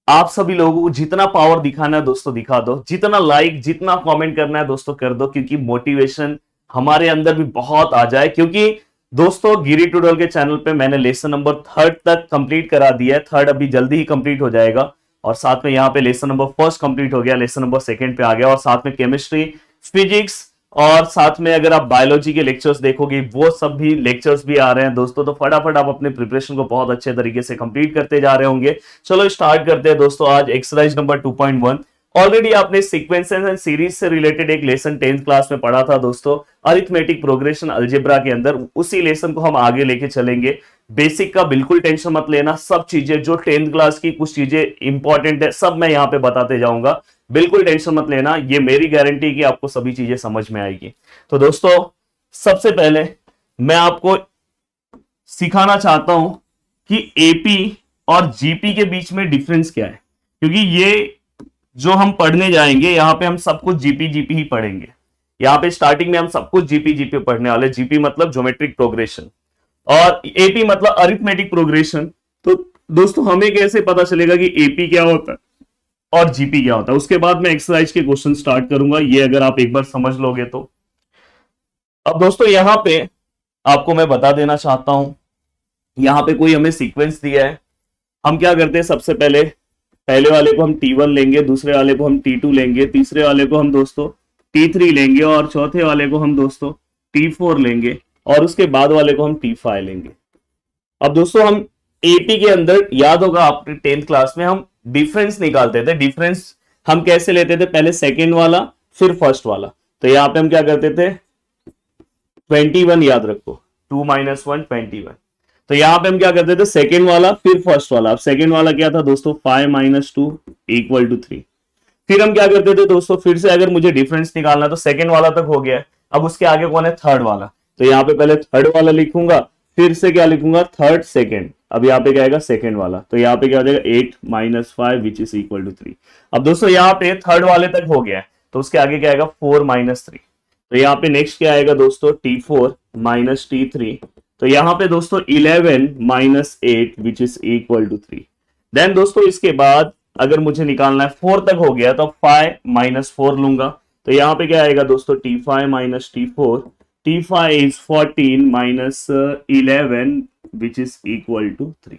आप सभी लोगों को जितना पावर दिखाना है दोस्तों दिखा दो, जितना लाइक जितना कमेंट करना है दोस्तों कर दो, क्योंकि मोटिवेशन हमारे अंदर भी बहुत आ जाए। क्योंकि दोस्तों गिरी ट्यूटोरियल के चैनल पे मैंने लेसन नंबर 3 तक कंप्लीट करा दिया है, 3 अभी जल्दी ही कंप्लीट हो जाएगा। और साथ में यहाँ पे लेसन नंबर 1 कंप्लीट हो गया, लेसन नंबर 2 पे आ गया, और साथ में केमिस्ट्री, फिजिक्स, और साथ में अगर आप बायोलॉजी के लेक्चर्स देखोगे वो सब भी लेक्चर्स भी आ रहे हैं दोस्तों। तो फटाफट आप अपने प्रिपरेशन को बहुत अच्छे तरीके से कंप्लीट करते जा रहे होंगे। चलो स्टार्ट करते हैं दोस्तों। आज एक्सरसाइज नंबर 2.1 ऑलरेडी आपने सीक्वेंसेस एंड सीरीज से रिलेटेड एक लेसन 10th क्लास में पढ़ा था दोस्तों, अरिथमेटिक प्रोग्रेशन अलजेब्रा के अंदर। उसी लेसन को हम आगे लेके चलेंगे। बेसिक का बिल्कुल टेंशन मत लेना, सब चीजें जो 10th क्लास की कुछ चीजें इंपॉर्टेंट है सब मैं यहाँ पे बताते जाऊंगा, बिल्कुल टेंशन मत लेना। ये मेरी गारंटी कि आपको सभी चीजें समझ में आएगी। तो दोस्तों सबसे पहले मैं आपको सिखाना चाहता हूं कि एपी और जीपी के बीच में डिफरेंस क्या है, क्योंकि ये जो हम पढ़ने जाएंगे यहां पे हम सब कुछ जीपी जीपी ही पढ़ेंगे। यहां पे स्टार्टिंग में हम सब कुछ जीपी जीपी पढ़ने वाले। जीपी मतलब ज्योमेट्रिक प्रोग्रेशन और एपी मतलब अरिथमेटिक प्रोग्रेशन। तो दोस्तों हमें कैसे पता चलेगा कि एपी क्या होता है और जीपी क्या होता है, उसके बाद मैं एक्सरसाइज के क्वेश्चन स्टार्ट करूंगा। ये अगर आप एक बार समझ लोगे तो। अब दोस्तों यहां पे आपको मैं बता देना चाहता हूं, यहां पे कोई हमें सीक्वेंस दिया है। हम क्या करते हैं, सबसे पहले पहले वाले को हम T1 लेंगे, दूसरे वाले को हम T2 लेंगे, तीसरे वाले को हम दोस्तों T3 लेंगे, और चौथे वाले को हम दोस्तों T4 लेंगे, और उसके बाद वाले को हम T5 लेंगे। अब दोस्तों हम एपी के अंदर याद होगा आपके 10th क्लास में हम डिफरेंस निकालते थे। डिफरेंस हम कैसे लेते थे, पहले सेकेंड वाला फिर फर्स्ट वाला। तो यहां पे हम क्या करते थे, 21 याद रखो, 2 - 1 21। तो यहां पे हम क्या करते थे, सेकेंड वाला फिर फर्स्ट वाला। अब सेकेंड वाला क्या था दोस्तों, 5 - 2 = 3। फिर हम क्या करते थे दोस्तों, फिर से अगर मुझे डिफरेंस निकालना तो सेकेंड वाला तक हो गया है, अब उसके आगे कौन है, थर्ड वाला। तो यहाँ पे पहले थर्ड वाला लिखूंगा, फिर से क्या लिखूंगा, थर्ड सेकेंड। अब यहाँ पे क्या आएगा, सेकेंड वाला। तो यहाँ पे क्या हो जाएगा, 8 - 5 = 3। अब दोस्तों यहाँ पे थर्ड वाले तक हो गया है, तो उसके आगे क्या आएगा, 4 - 3। तो यहाँ पे नेक्स्ट क्या आएगा दोस्तों, T4 - T3। तो यहाँ पे दोस्तों 11 - 8 = 3। देन दोस्तों इसके बाद अगर मुझे निकालना है 4 तक हो गया तो 5 - 4 लूंगा। तो यहाँ पे क्या आएगा दोस्तों, T5 - T4। T5 is 14 - 11 = 3।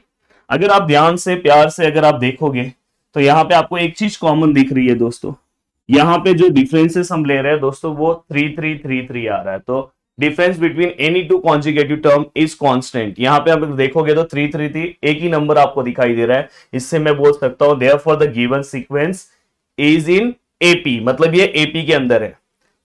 अगर आप ध्यान से प्यार से अगर आप देखोगे तो यहाँ पे आपको एक चीज कॉमन दिख रही है दोस्तों, यहाँ पे जो डिफरेंसेस हम ले रहे हैं दोस्तों वो 3 3 3 3 आ रहा है। तो difference between any two conjugative term is constant. यहाँ पे आप देखोगे तो 3 3 3 एक ही नंबर आपको दिखाई दे रहा है। इससे मैं बोल सकता हूं therefore the given sequence is in AP, मतलब ये एपी के अंदर है।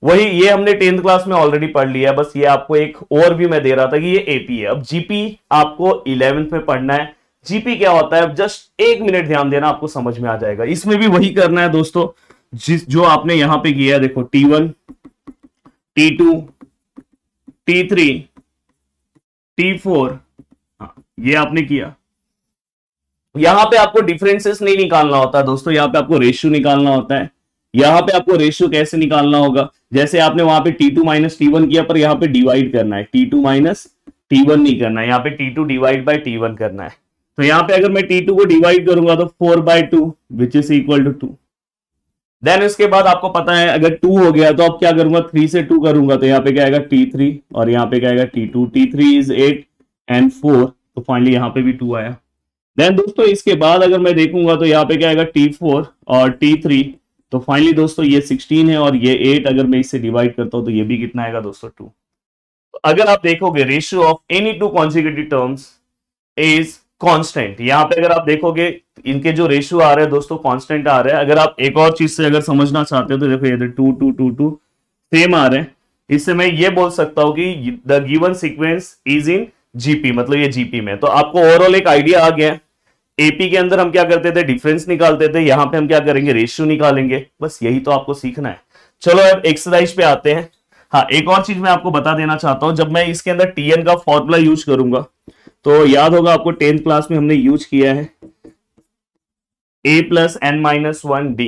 वही ये हमने 10th क्लास में ऑलरेडी पढ़ लिया है, बस ये आपको एक और भी मैं दे रहा था कि ये एपी है। अब जीपी आपको 11th में पढ़ना है। जीपी क्या होता है, अब जस्ट 1 मिनट ध्यान देना, आपको समझ में आ जाएगा। इसमें भी वही करना है दोस्तों जो आपने यहां पे किया है। देखो T1 T2 T3 T4, ये आपने किया। यहां पे आपको डिफरेंसेस नहीं निकालना होता दोस्तों, यहां पे आपको रेशियो निकालना होता है। यहां पे आपको रेशियो कैसे निकालना होगा, जैसे आपने वहां पे T2 - T1 किया, पर यहां पे डिवाइड करना है, T2 - T1 नहीं करना है, यहां पे T2 / T1 करना है। तो यहां पे अगर मैं T2 को डिवाइड करूंगा तो 4/2 = 2। देन इसके बाद आपको पता है अगर 2 हो गया तो अब क्या करूंगा, 3 से 2 करूंगा तो यहाँ पे क्या आएगा, T3, और यहाँ पे क्या आएगा, T2। T3 is 8 and 4, तो फाइनली यहाँ पे भी 2 आया। देन दोस्तों इसके बाद अगर मैं देखूंगा तो यहाँ पे क्या आएगा, T4 और T3। तो फाइनली दोस्तों ये 16 है और ये 8, अगर मैं इससे डिवाइड करता हूं तो ये भी कितना आएगा दोस्तों, 2। तो अगर आप देखोगे ratio of any two conjugative terms is constant. यहां पे अगर आप देखोगे इनके जो रेशियो आ रहे हैं दोस्तों कांस्टेंट आ रहे हैं। अगर आप एक और चीज से अगर समझना चाहते हो तो देखो ये 2 2 2 2 सेम आ रहे हैं। इससे मैं ये बोल सकता हूं कि the given sequence is in GP, मतलब ये जीपी में। तो आपको ओवरऑल एक आइडिया आ गया। एपी के अंदर हम क्या करते थे, डिफरेंस निकालते थे, यहां पे हम क्या करेंगे, रेशियो निकालेंगे। बस यही तो आपको सीखना है। चलो अब एक्सरसाइज पे आते हैं। हाँ, एक और चीज मैं आपको बता देना चाहता हूं, जब मैं इसके अंदर टीएन का फॉर्मूला यूज करूंगा तो याद होगा आपको 10th क्लास में हमने यूज किया है a + n - 1d।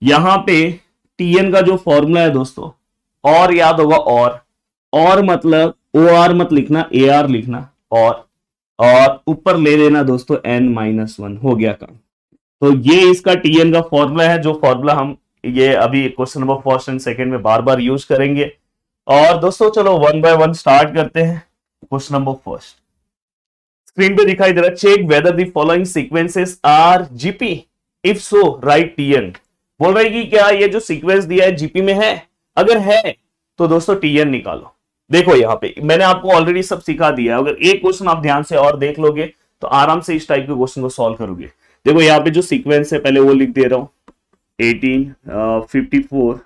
यहां पे टीएन का जो फॉर्मूला है दोस्तों, और याद होगा, और मतलब ओ आर मत लिखना, ए आर लिखना, और ऊपर ले लेना दोस्तों n - 1, हो गया काम। तो ये इसका टीएन का फॉर्मूला है, जो फॉर्मूला हम ये अभी question number first and second में बार बार यूज करेंगे। और दोस्तों चलो वन बाय वन स्टार्ट करते हैं। क्वेश्चन नंबर फर्स्ट स्क्रीन पे दिखाई दे रहा है, check whether the following sequences are GP, if so write TN. बोल रहा है कि क्या ये जो सीक्वेंस दिया है जीपी में है, अगर है तो दोस्तों टीएन निकालो। देखो यहाँ पे मैंने आपको ऑलरेडी सब सिखा दिया है, अगर एक क्वेश्चन आप ध्यान से और देख लोगे तो आराम से इस टाइप के क्वेश्चन को सॉल्व करोगे। देखो यहाँ पे जो सीक्वेंस है पहले वो लिख दे रहा हूं, 18 54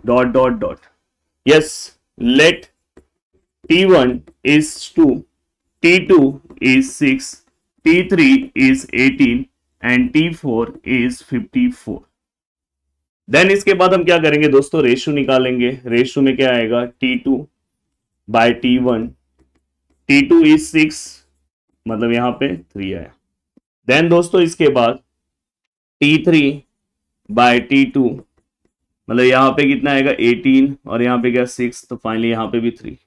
dot dot dot, yes let T1 is 2, T2 is 6, T3 is 18 and T4 is 54। Then इसके बाद हम क्या करेंगे दोस्तों, रेशियो निकालेंगे। रेशियो में क्या आएगा, T2 bye T1, T2 is 6 मतलब यहां पे 3 आया। देन दोस्तों इसके बाद T3 बाय T2 मतलब यहां पे कितना आएगा 18 और यहां पे क्या 6, तो फाइनली यहां पे भी 3।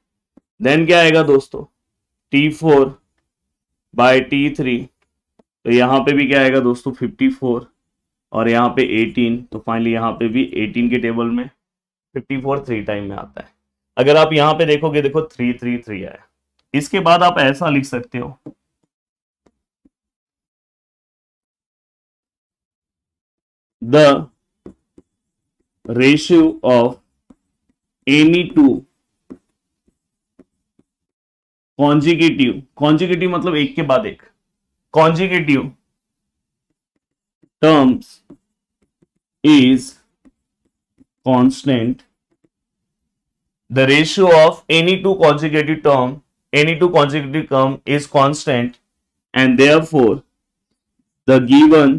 देन क्या आएगा दोस्तों T4 बाय T3, तो यहां पे भी क्या आएगा दोस्तों 54 और यहां पे 18, तो फाइनली यहां पे भी 18 के टेबल में 54 3 टाइम में आता है। अगर आप यहां पे देखोगे, देखो 3 3 3 आया। इसके बाद आप ऐसा लिख सकते हो, the ratio of any two consecutive मतलब एक के बाद एक, consecutive terms is constant. The ratio of any two consecutive term is constant and therefore the given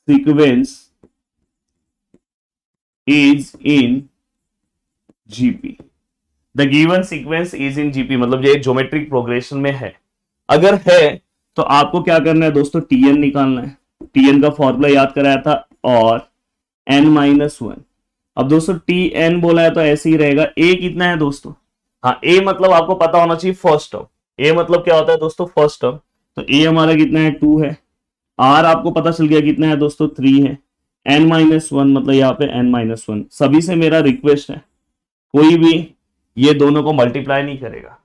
sequence is in GP. The given sequence is in GP मतलब ये geometric progression में है। अगर है तो आपको क्या करना है दोस्तों, टीएन निकालना है। टीएन का फॉर्मूला याद कराया था, और n-1। अब दोस्तों टीएन बोला है तो ऐसे ही रहेगा। ए कितना है दोस्तों, हाँ ए मतलब आपको पता होना चाहिए फर्स्ट टर्म। ए मतलब क्या होता है दोस्तों, फर्स्ट टर्म। तो ए हमारा कितना है 2 है। आर आपको पता चल गया कितना है दोस्तों 3 है। n-1 मतलब यहाँ पे n-1। सभी से मेरा रिक्वेस्ट है, कोई भी ये दोनों को मल्टीप्लाई नहीं करेगा।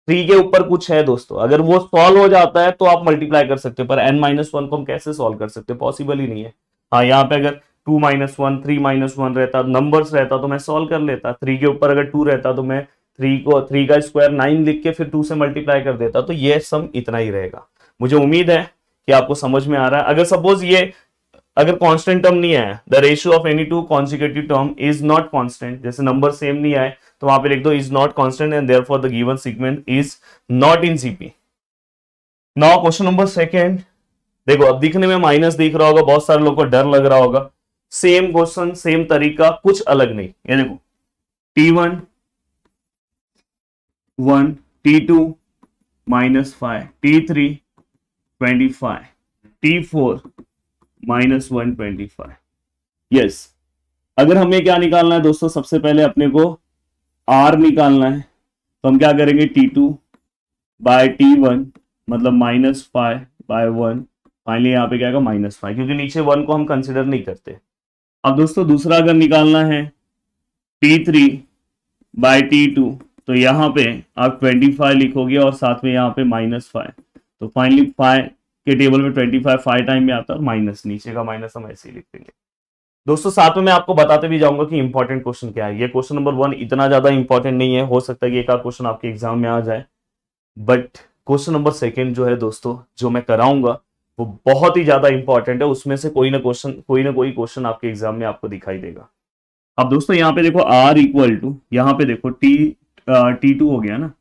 3 के ऊपर कुछ है दोस्तों, अगर वो सॉल्व हो जाता है तो आप मल्टीप्लाई कर सकते हो, पर n-1 को हम कैसे सॉल्व कर सकते हैं, पॉसिबल ही नहीं है। हाँ यहाँ पे अगर 2-1 3-1 रहता, नंबर्स रहता तो मैं सॉल्व कर लेता। 3 के ऊपर अगर 2 रहता तो मैं 3 का स्क्वायर 9 लिख के फिर 2 से मल्टीप्लाई कर देता। तो ये सम इतना ही रहेगा। मुझे उम्मीद है कि आपको समझ में आ रहा है। अगर सपोज ये अगर कांस्टेंट टर्म नहीं आया, the ratio of any two consecutive term is not constant, जैसे नंबर सेम नहीं आए तो वहां पे लिख दो is not constant and therefore the given sequence is not in GP. Now question number second, देखो अब दिखने में माइनस दिख रहा होगा, बहुत सारे लोगों को डर लग रहा होगा। सेम क्वेश्चन सेम तरीका, कुछ अलग नहीं। ये देखो T1 1, T2 -5, T3 25, T4 -125। Yes, अगर हमें क्या निकालना है दोस्तों, सबसे पहले अपने को R निकालना है। तो हम क्या करेंगे, T2 बाय T1 मतलब -5/1। फाइनली यहाँ पे क्या आएगा -5, क्योंकि नीचे 1 को हम कंसिडर नहीं करते। अब दोस्तों दूसरा अगर निकालना है T3 बाय T2, तो यहाँ पे आप 25 लिखोगे और साथ में यहाँ पे -5। तो फाइनली 5 के टेबल में 25 5 टाइम में आता है, और माइनस नीचे का माइनस हम ऐसे ही लिख देंगे। दोस्तों साथ में मैं आपको बताते भी जाऊंगा कि इंपॉर्टेंट क्वेश्चन क्या है। ये क्वेश्चन नंबर 1 इतना ज्यादा इंपॉर्टेंट नहीं है, हो सकता है कि एक आध क्वेश्चन आपके एग्जाम में आ जाए, बट क्वेश्चन नंबर सेकंड जो है दोस्तों, जो मैं कराऊंगा वो बहुत ही ज्यादा इंपॉर्टेंट है। उसमें से कोई ना कोई क्वेश्चन आपके एग्जाम में आपको दिखाई देगा। अब दोस्तों यहाँ पे देखो R इक्वल टू, यहाँ पे देखो T2 हो गया ना,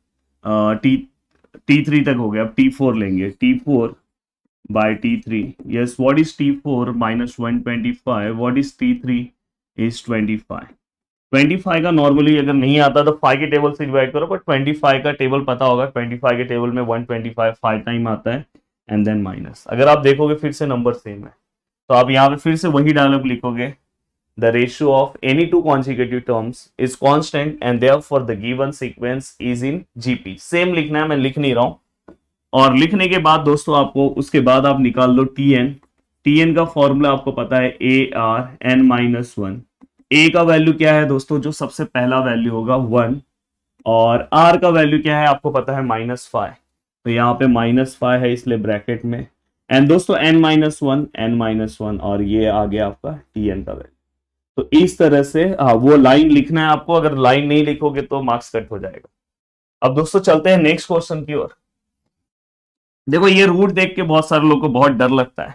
T3 तक हो गया। अब T4 लेंगे, T4 by T3। yes, what is T4 -125? what is T3 is 25। 25 का नॉर्मली अगर नहीं आता तो 5 के टेबल से डिवाइड करो, बट 25 का टेबल पता होगा। 25 के टेबल में 125 5 टाइम आता है एंड देन माइनस। अगर आप देखोगे फिर से नंबर सेम है, तो आप यहाँ पे फिर से वही डायलॉग लिखोगे, the ratio of any two consecutive terms is constant and therefore the given sequence is in GP. Same लिखना है, मैं लिख नहीं रहा हूं, और लिखने के बाद दोस्तों आपको उसके बाद आप निकाल लो टीएन। टीएन का फॉर्मूला आपको पता है ARN-1। ए का वैल्यू क्या है दोस्तों, जो सबसे पहला वैल्यू होगा 1, और आर का वैल्यू क्या है आपको पता है -5। तो यहाँ पे -5 है इसलिए ब्रैकेट में, एंड दोस्तों n-1 और ये आ गया आपका टीएन का वैल्यू। तो इस तरह से वो लाइन लिखना है आपको, अगर लाइन नहीं लिखोगे तो मार्क्स कट हो जाएगा। अब दोस्तों चलते हैं नेक्स्ट क्वेश्चन की ओर। देखो ये रूट देख के बहुत सारे लोगों को बहुत डर लगता है,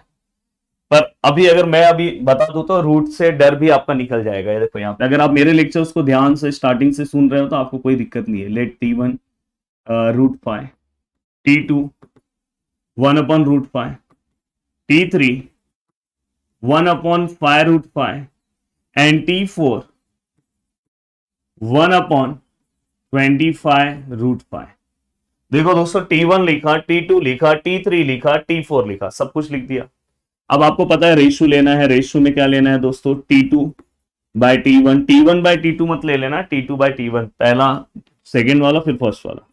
पर अभी अगर मैं अभी बता दूं तो रूट से डर भी आपका निकल जाएगा। ये देखो यहाँ पे अगर आप मेरे लेक्चर्स को ध्यान से स्टार्टिंग से सुन रहे हो तो आपको कोई दिक्कत नहीं है। Let T1 √5, T2 1/√5, T3 1/5√5 and T4 1/25√5। देखो दोस्तों T1 लिखा, T2 लिखा, T3 लिखा, T4 लिखा, सब कुछ लिख दिया। अब आपको पता है रेशियो लेना है। रेशियो में क्या लेना है दोस्तों, T2/T1। T1/T2 मत ले लेना, T2/T1, पहला सेकेंड वाला फिर फर्स्ट वाला।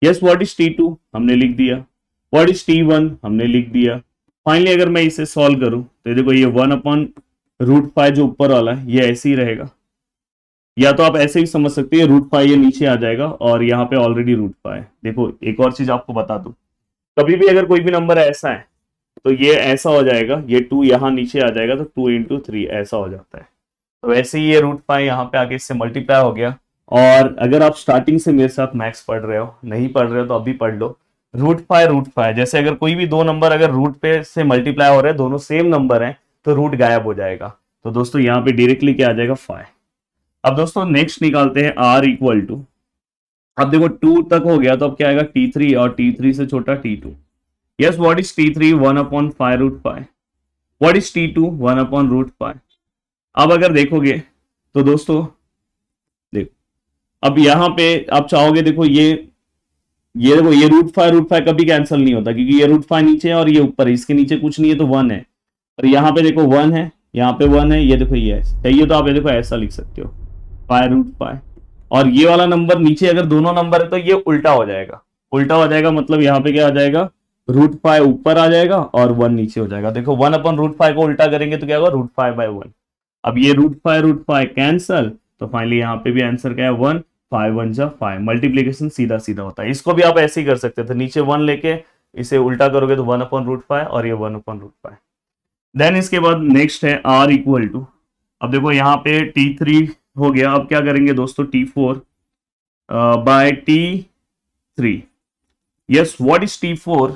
यस, व्हाट इज T2 हमने लिख दिया, व्हाट इज T1 हमने लिख दिया। फाइनली अगर मैं इसे सॉल्व करूं तो देखो ये 1/√5 जो ऊपर वाला है ये ऐसे ही रहेगा, या तो आप ऐसे ही समझ सकते हैं √5 ये नीचे आ जाएगा और यहाँ पे ऑलरेडी √5 है। देखो एक और चीज आपको बता दूं, कभी भी अगर कोई भी नंबर ऐसा है तो ये ऐसा हो जाएगा, ये 2 यहाँ नीचे आ जाएगा तो 2 × 3 ऐसा हो जाता है। तो वैसे ही ये √5 यहाँ पे आके इससे मल्टीप्लाई हो गया। और अगर आप स्टार्टिंग से मेरे साथ मैथ्स पढ़ रहे हो, नहीं पढ़ रहे हो तो अभी पढ़ लो। √5 जैसे अगर कोई भी दो नंबर अगर रूट पे से मल्टीप्लाई हो रहे हैं, दोनों सेम नंबर हैं, तो रूट गायब हो जाएगा। तो दोस्तों यहाँ पे डायरेक्टली क्या आ जाएगा 5। अब दोस्तों नेक्स्ट निकालते हैं R = अब देखो 2 तक हो गया तो अब क्या आएगा T3 और T3 से छोटा T2। Yes, what is T3 1/5√5, what is T2 1/√5। अब अगर देखोगे तो दोस्तों देखो अब यहाँ पे आप चाहोगे, देखो ये देखो ये √5 कभी कैंसिल नहीं होता क्योंकि ये √5 नीचे है और ये ऊपर है, इसके नीचे कुछ नहीं है तो 1 है। और यहाँ पे देखो 1 है, यहाँ पे 1 है, ये देखो ये चाहिए तो आप ये देखो ऐसा लिख सकते हो 5√5। और ये वाला नंबर नीचे अगर दोनों नंबर है तो ये उल्टा हो जाएगा। उल्टा हो जाएगा मतलब यहाँ पे क्या आ जाएगा, √5 ऊपर आ जाएगा और 1 नीचे हो जाएगा। देखो 1/√5 को उल्टा करेंगे तो क्या होगा √5/1। अब ये √5 कैंसल, तो फाइनली यहाँ पे भी आंसर क्या है 1, 5 1 जा 5। मल्टीप्लीकेशन सीधा सीधा होता है। इसको भी आप ऐसे ही कर सकते थे, नीचे 1 लेके इसे उल्टा करोगे तो 1/√5 और ये 1/√5। देन इसके बाद नेक्स्ट है R = अब देखो यहाँ पे T3 हो गया। अब क्या करेंगे दोस्तों T4/T3। Yes, what is T4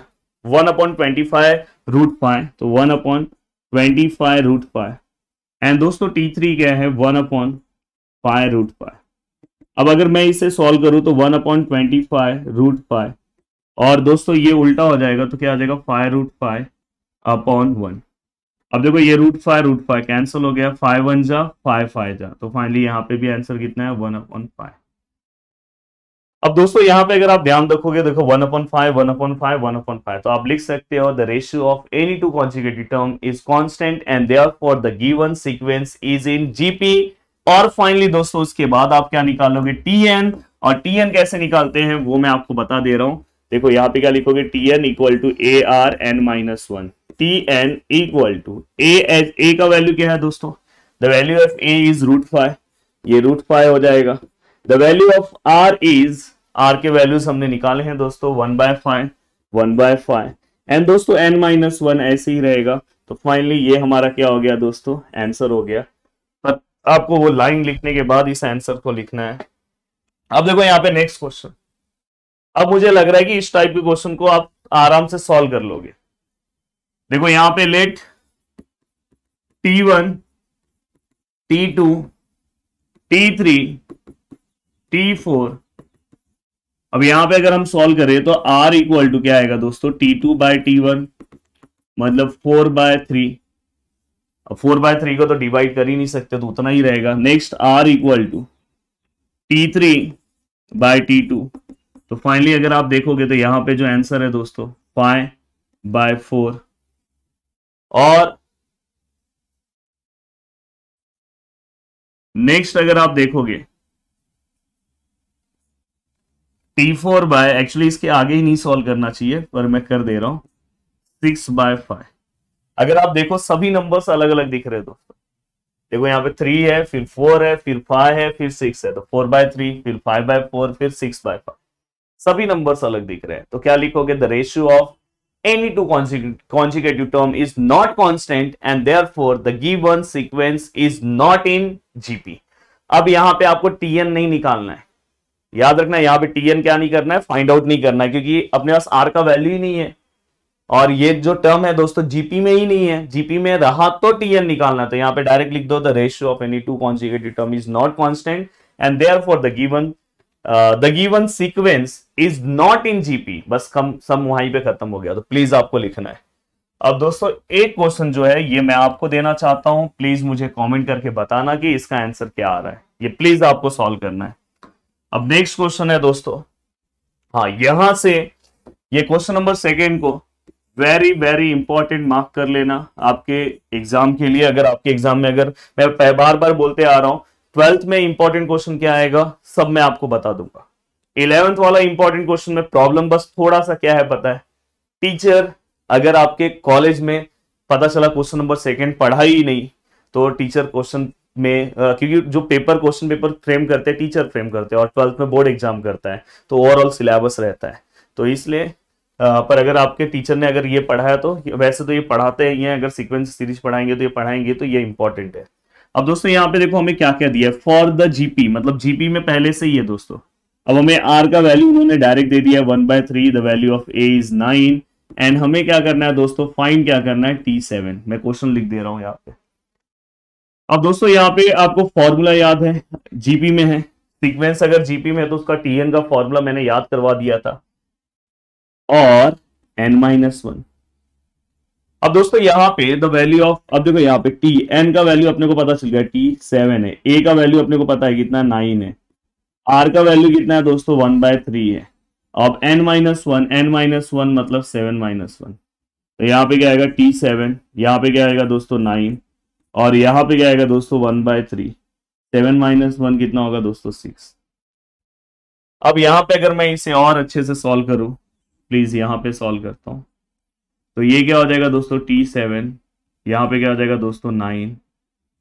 1/25√5, तो 1/25√5 एंड दोस्तों T3 क्या है 1/5√5। अब अगर मैं इसे सॉल्व करूं तो 1/25√5 और दोस्तों ये उल्टा हो जाएगा तो क्या आ जाएगा 5√5/1। अब देखो ये √5 कैंसिल हो गया, 5 1 जा 5 5 जा, तो फाइनली यहाँ पे भी आंसर कितना है 1/5। अब दोस्तों यहाँ पे अगर आप ध्यान रखोगे, देखो 1/5 1/5 1/5, तो आप लिख सकते हो the ratio of any two conjugative term is constant and therefore the given sequence is in GP. और फाइनली दोस्तों उसके बाद आप क्या निकालोगे टीएन, और टीएन कैसे निकालते हैं वो मैं आपको बता दे रहा हूं। देखो यहाँ पे क्या लिखोगे, टीएन = ARN-1। Tn = a का वैल्यू क्या है दोस्तों, the value of a is √5, ये √5 हो जाएगा। The value of r is, r के वैल्यूज हमने निकाले हैं दोस्तों 1/5 1/5 एंड दोस्तों n-1 ऐसे ही रहेगा। तो फाइनली ये हमारा क्या हो गया दोस्तों, आंसर हो गया। पर आपको वो लाइन लिखने के बाद इस आंसर को लिखना है। अब देखो यहाँ पे नेक्स्ट क्वेश्चन। अब मुझे लग रहा है कि इस टाइप के क्वेश्चन को आप आराम से सॉल्व कर लोगे। देखो यहाँ पे late T1 T2 T3 T4। अब यहां पे अगर हम सॉल्व करें तो R = क्या आएगा दोस्तों, T2/T1 मतलब 4/3। अब 4/3 को तो डिवाइड कर ही नहीं सकते तो उतना ही रहेगा। Next R = T3/T2। तो फाइनली अगर आप देखोगे तो यहां पे जो आंसर है दोस्तों 5/4। और नेक्स्ट अगर आप देखोगे T4 बाय, एक्चुअली इसके आगे ही नहीं सॉल्व करना चाहिए पर मैं कर दे रहा हूं, 6/5। अगर आप देखो सभी नंबर्स अलग अलग दिख रहे हैं दोस्तों, देखो यहाँ पे 3 है, फिर 4 है, फिर 5 है, फिर 6 है, तो 4/3, फिर 5/4, फिर 6/5, सभी नंबर्स अलग दिख रहे हैं। तो क्या लिखोगे, the ratio of any two consecutive term is not constant and therefore the given sequence is not in GP। अब यहां पे आपको TN नहीं निकालना है, याद रखना यहां पे TN क्या नहीं करना है, फाइंड आउट नहीं करना है, क्योंकि अपने पास R का वैल्यू ही नहीं है और ये जो टर्म है दोस्तों GP में ही नहीं है, GP में रहा तो TN निकालना है। तो यहां पे डायरेक्ट लिख दो, the ratio of any two consecutive term is not constant and therefore the given sequence is not in GP. बस सम वहीं पे खत्म हो गया, तो प्लीज आपको लिखना है। अब दोस्तों एक क्वेश्चन जो है ये मैं आपको देना चाहता हूं, प्लीज मुझे कमेंट करके बताना कि इसका आंसर क्या आ रहा है, ये प्लीज आपको सॉल्व करना है। अब नेक्स्ट क्वेश्चन है दोस्तों, हाँ यहां से ये क्वेश्चन नंबर 2 को वेरी वेरी इंपॉर्टेंट मार्क कर लेना आपके एग्जाम के लिए। अगर आपके एग्जाम में, अगर मैं बार बार बोलते आ रहा हूं, 12th में इंपॉर्टेंट क्वेश्चन क्या आएगा सब मैं आपको बता दूंगा। 11th वाला इंपॉर्टेंट क्वेश्चन में प्रॉब्लम बस थोड़ा सा क्या है पता है, टीचर अगर आपके कॉलेज में पता चला क्वेश्चन नंबर 2 पढ़ा ही नहीं, तो टीचर क्वेश्चन में क्योंकि जो क्वेश्चन पेपर फ्रेम करते हैं टीचर फ्रेम करते हैं और 12th में बोर्ड एग्जाम करता है, तो ओवरऑल सिलेबस रहता है, तो इसलिए पर अगर आपके टीचर ने अगर ये पढ़ाया तो वैसे तो ये पढ़ाते ही हैं, अगर सीक्वेंस सीरीज पढ़ाएंगे तो ये पढ़ाएंगे, तो ये इंपॉर्टेंट है। अब दोस्तों यहाँ पे देखो हमें क्या क्या दिया है, फॉर द जीपी, मतलब जीपी में पहले से ही है दोस्तों। अब हमें आर का वैल्यू उन्होंने डायरेक्ट दे दिया 1/3, the value of A is 9 and हमें क्या करना है दोस्तों, फाइंड क्या करना है T7। मैं क्वेश्चन लिख दे रहा हूं यहाँ पे। अब दोस्तों यहाँ पे आपको फॉर्मूला याद है, जीपी में है सीक्वेंस, अगर जीपी में है तो उसका TN का फॉर्मूला मैंने याद करवा दिया था, और n-1। अब दोस्तों यहाँ पे द वैल्यू ऑफ, अब देखो यहाँ पे n का वैल्यू अपने को पता चल गया T7 है, a का वैल्यू अपने को पता है कितना 9 है, r का वैल्यू कितना है दोस्तों 1/3 है। अब n-1 मतलब 7-1, तो यहाँ पे क्या आएगा T7, यहाँ पे क्या आएगा दोस्तों 9, और यहाँ पे क्या आएगा दोस्तों 1/3, 7-1 कितना होगा दोस्तों 6। अब यहाँ पे अगर मैं इसे और अच्छे से सॉल्व करूं, प्लीज यहाँ पे सॉल्व करता हूं, तो ये क्या हो जाएगा दोस्तों T7, यहाँ पे क्या हो जाएगा दोस्तों 9,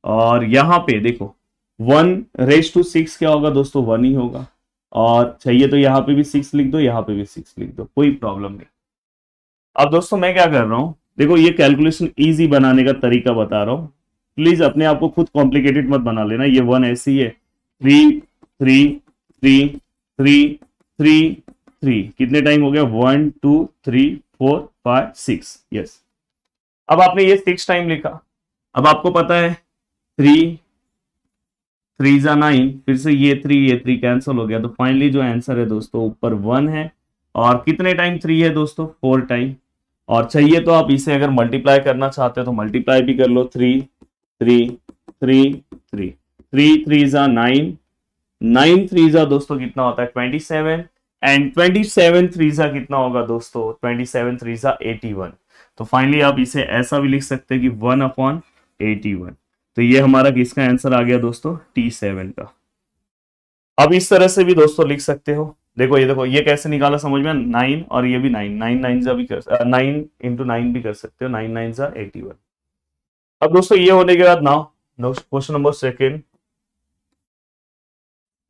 और यहाँ पे देखो 1/6 क्या होगा दोस्तों 1 ही होगा, और चाहिए तो यहाँ पे भी 6 लिख दो, यहाँ पे भी 6 लिख दो, कोई प्रॉब्लम नहीं। अब दोस्तों मैं क्या कर रहा हूं, देखो ये कैलकुलेशन इजी बनाने का तरीका बता रहा हूं, प्लीज अपने आप को खुद कॉम्प्लिकेटेड मत बना लेना। ये 1 ऐसी है, 3 3 3 3 3 3, कितने टाइम हो गया 1 2 3 4 5 6, यस। अब आपने ये 6 टाइम लिखा, अब आपको पता है 3 3 जा 9, फिर से ये 3 कैंसिल हो गया, तो फाइनली जो आंसर है दोस्तों ऊपर 1 है, और कितने टाइम 3 है दोस्तों 4 टाइम, और चाहिए तो आप इसे अगर मल्टीप्लाई करना चाहते हो तो मल्टीप्लाई भी कर लो, 3 3 3 3 3 3 जा 9, 9 3 जा दोस्तों कितना होता है 27, एंड 27 3 जा कितना होगा दोस्तों 27 3 जा 81। तो फाइनली आप इसे ऐसा भी लिख सकते हैं कि 1/81। तो ये हमारा किसका आंसर आ गया दोस्तों T7 का। अब इस तरह से भी दोस्तों लिख सकते हो, देखो ये कैसे निकाला समझ में, 9 और ये भी 9 9 9 जा भी कर 9 × 9 भी कर सकते हो, 9 9 जा 81। अब दोस्तों ये होने के बाद नाउ क्वेश्चन नंबर 2,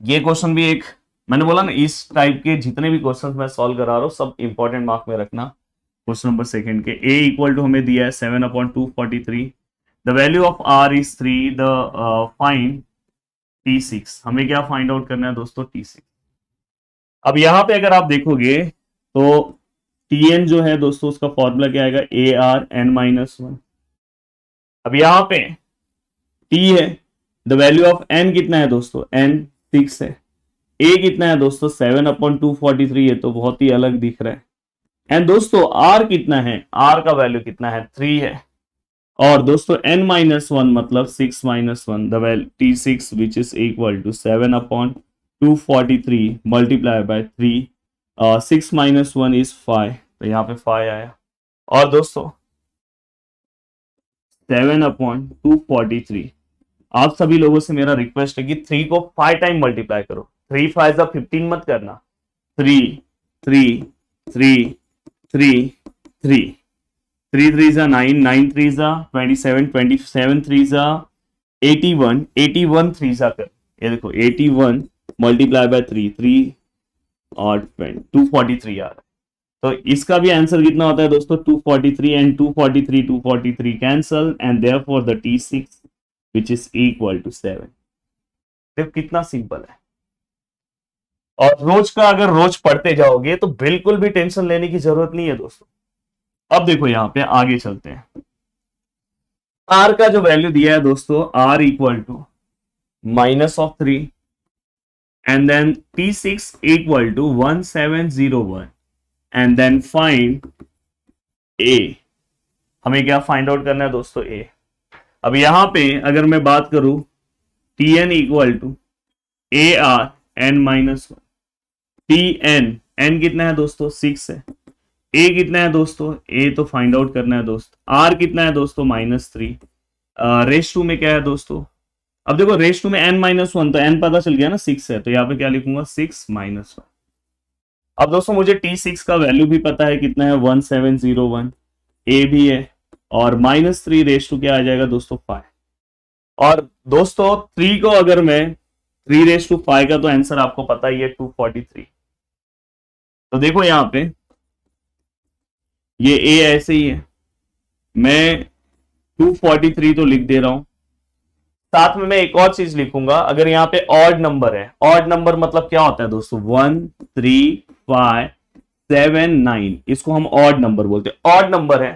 ये क्वेश्चन भी एक, मैंने बोला ना इस टाइप के जितने भी क्वेश्चंस मैं सॉल्व करा रहा हूं सब इंपॉर्टेंट मार्क में रखना। क्वेश्चन नंबर 2 के a इक्वल टू हमें दिया है 7/243, the value of r is 3, the find T6। हमें क्या फाइंड आउट करना है दोस्तों T6। अब यहां पे अगर आप देखोगे तो Tn जो है दोस्तों उसका फॉर्मूला क्या आएगा ARn-1। अब यहां पे T है, द वैल्यू ऑफ n कितना है दोस्तों n 6 है, a कितना है दोस्तों 7/243 है, तो बहुत ही अलग दिख रहा है, एंड दोस्तों r कितना है, r का वैल्यू कितना है 3 है, और दोस्तों n-1 मतलब 6-1, the value T6 which is equal to 7/243 multiply by 3, 6-1 is 5, तो यहाँ पे 5 आया, और दोस्तों 7/243, आप सभी लोगों से मेरा रिक्वेस्ट है कि 3 को 5 टाइम मल्टीप्लाई करो, 3 5 15 मत करना, 3 3 3 3 3 3 3 जा 9 9 3 जा 27 27 3 जा 81 81 3 जा कर ये देखो 81 मल्टीप्लाई बाय 3 3 और 243 आ रहा है। तो इसका भी आंसर कितना होता है दोस्तों 243 and 243 cancel and therefore the T6 which is equal to 7। देखो कितना सिंपल है। और रोज का अगर रोज पढ़ते जाओगे तो बिल्कुल भी टेंशन लेने की जरूरत नहीं है दोस्तों। अब देखो यहां पे आगे चलते हैं। आर का जो वैल्यू दिया है दोस्तों r equal to -3 and then T6 equal to 1701 and then find A। हमें क्या फाइंड आउट करना है दोस्तों A। अब यहां पे अगर मैं बात करूं Tn equal to AR n-1 Tn n कितना है दोस्तों 6 है। A कितना है दोस्तों A तो फाइंड आउट करना है दोस्तों। R कितना है दोस्तों -3 रेस टू में क्या है दोस्तों। अब देखो रेस टू में n-1 तो n पता चल गया ना 6 है तो यहाँ पे क्या लिखूंगा 6 - 1। अब दोस्तों मुझे T6 का वैल्यू भी पता है कितना है 1701 A भी है और -3 रेस टू क्या आ जाएगा दोस्तों 5। और दोस्तों 3 को अगर मैं 3 रेस टू 5 का तो आंसर आपको पता ही है 243। तो देखो यहां पे ये A ऐसे ही है मैं 243 तो लिख दे रहा हूं। साथ में मैं एक और चीज लिखूंगा अगर यहाँ पे ऑड नंबर है। ऑड नंबर मतलब क्या होता है दोस्तों 1 3 5 7 9 इसको हम ऑड नंबर बोलते हैं। ऑड नंबर है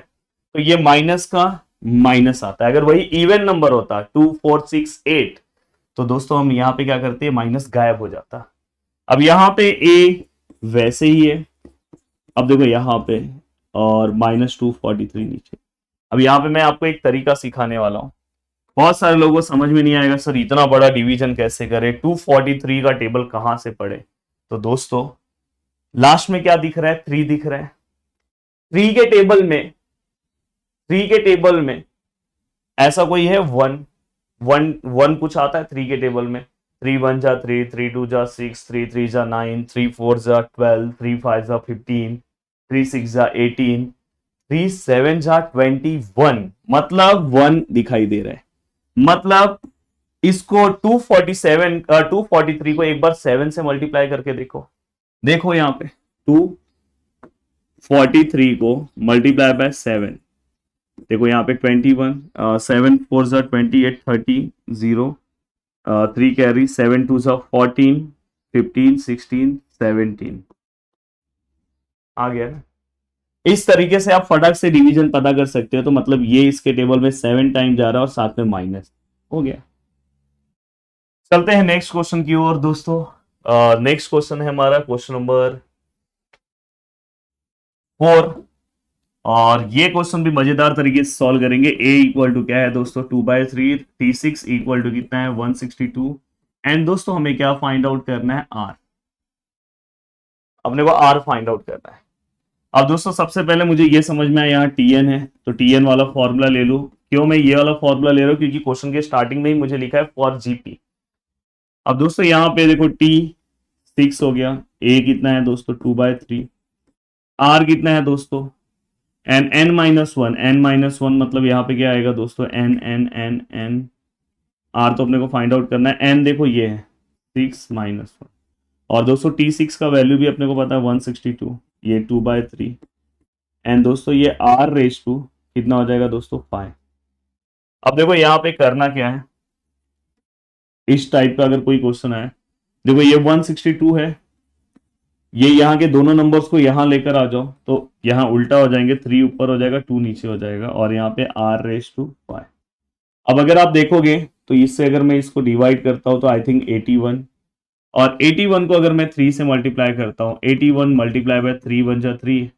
तो ये माइनस का माइनस आता है। अगर वही इवन नंबर होता 2 4 6 8 तो दोस्तों हम यहाँ पे क्या करते हैं माइनस गायब हो जाता। अब यहाँ पे ए वैसे ही है। अब देखो यहाँ पे और -243 नीचे। अब यहाँ पे मैं आपको एक तरीका सिखाने वाला हूं। बहुत सारे लोगों को समझ में नहीं आएगा सर इतना बड़ा डिवीजन कैसे करें 243 का टेबल कहां से पढ़े। तो दोस्तों लास्ट में क्या दिख रहा है 3 दिख रहा है। 3 के टेबल में ऐसा कोई है 1 1 1 कुछ आता है 3 के टेबल में। 3 1 जा 3 3 2 जा 6 3 3 जा 9 3 4 जा 12 3 5 जा 15 3 6 जा 18 3 7 जा 21 मतलब 1 दिखाई दे रहा है। मतलब इसको 243 को एक बार 7 से मल्टीप्लाई करके देखो। देखो यहां पे 243 को मल्टीप्लाई बाय 7 देखो यहां पे 21 7 4 जा 28 30 0 3 कैरी 7 2 जा 14 15 16 17 आ गया ना। इस तरीके से आप फटाक से डिवीजन पता कर सकते हो। तो मतलब ये इसके टेबल में 7 टाइम जा रहा है और साथ में माइनस हो गया। चलते हैं नेक्स्ट क्वेश्चन की ओर दोस्तों। नेक्स्ट क्वेश्चन है हमारा क्वेश्चन नंबर 4 और ये क्वेश्चन भी मजेदार तरीके से सॉल्व करेंगे। A इक्वल टू क्या है दोस्तों 2/3 T6 इक्वल टू कितना है 162 एंड दोस्तों हमें क्या फाइंड आउट करना है R। अपने को R फाइंड आउट करना है। अब दोस्तों सबसे पहले मुझे ये समझ में आया यहाँ Tn है तो Tn वाला फॉर्मूला ले लूं। क्यों मैं ये वाला फॉर्मूला ले रहा हूं क्योंकि क्वेश्चन के स्टार्टिंग में ही मुझे लिखा है फॉर जीपी। अब दोस्तों यहाँ पे देखो T6 हो गया। A कितना है दोस्तों 2/3 R कितना है दोस्तों n-1 मतलब यहाँ पे क्या आएगा दोस्तों n R तो अपने को फाइंड आउट करना है। n देखो ये है 6 - 1 और दोस्तों T6 का वैल्यू भी अपने को पता है 162 ये 2/3 एंड दोस्तों ये R रेज टू कितना हो जाएगा दोस्तों 5। अब देखो यहाँ पे करना क्या है इस टाइप का अगर कोई क्वेश्चन आए देखो ये 162 है ये यहाँ के दोनों नंबर्स को यहाँ लेकर आ जाओ तो यहाँ उल्टा हो जाएंगे 3 ऊपर हो जाएगा 2 नीचे हो जाएगा और यहाँ पे R रेज टू 5। अब अगर आप देखोगे तो इससे अगर मैं इसको डिवाइड करता हूं तो आई थिंक 81 और 81 को अगर मैं 3 से मल्टीप्लाई करता हूं 81 मल्टीप्लाई बाय 3 1 जा 3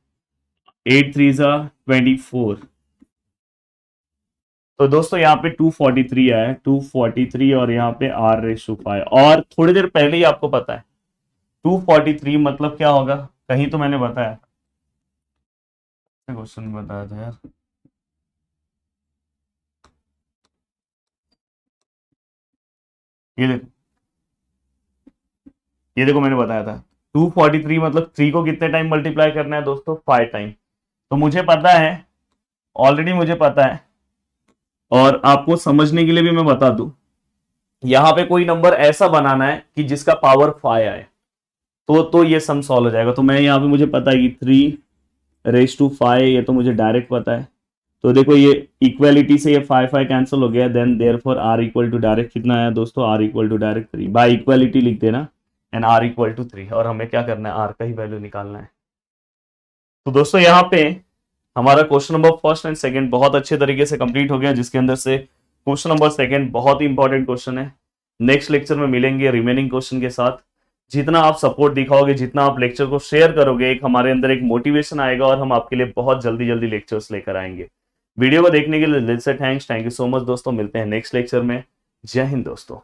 8 3 जा 24 तो दोस्तों यहाँ पे 243 आया है 243 और यहाँ पे R रेज टू 5 और थोड़ी देर पहले ही आपको पता है 243 मतलब क्या होगा कहीं तो मैंने बताया क्वेश्चन में बताया था यार। ये देखो मैंने बताया था 243 मतलब 3 को कितने टाइम मल्टीप्लाई करना है दोस्तों? 5 टाइम। तो मुझे पता है, ऑलरेडी मुझे पता है, और आपको समझने के लिए भी मैं बता दूं, यहां पे कोई नंबर ऐसा बनाना है कि जिसका पावर 5 आए, तो ये सम सॉल्व हो जाएगा। तो मैं यहाँ पे मुझे पता है कि 3⁵, ये तो मुझे डायरेक्ट पता है। तो देखो ये इक्वालिटी से ये 5 कैंसिल हो गया, then therefore r equal to direct कितना आया दोस्तों? r equal to direct 3 by equality लिख देना, एंड r इक्वल टू 3, और हमें क्या करना है? r का ही वैल्यू निकालना है। तो दोस्तों यहाँ पे हमारा question number first and second बहुत अच्छे तरीके से कंप्लीट हो गया, जिसके अंदर से क्वेश्चन नंबर सेकंड बहुत ही इंपॉर्टेंट क्वेश्चन है। नेक्स्ट लेक्चर में मिलेंगे रिमेनिंग क्वेश्चन के साथ। जितना आप सपोर्ट दिखाओगे, जितना आप लेक्चर को शेयर करोगे, एक हमारे अंदर एक मोटिवेशन आएगा और हम आपके लिए बहुत जल्दी जल्दी लेक्चर्स लेकर आएंगे। वीडियो को देखने के लिए दिल से thanks, thank you so much दोस्तों। मिलते हैं नेक्स्ट लेक्चर में। जय हिंद दोस्तों।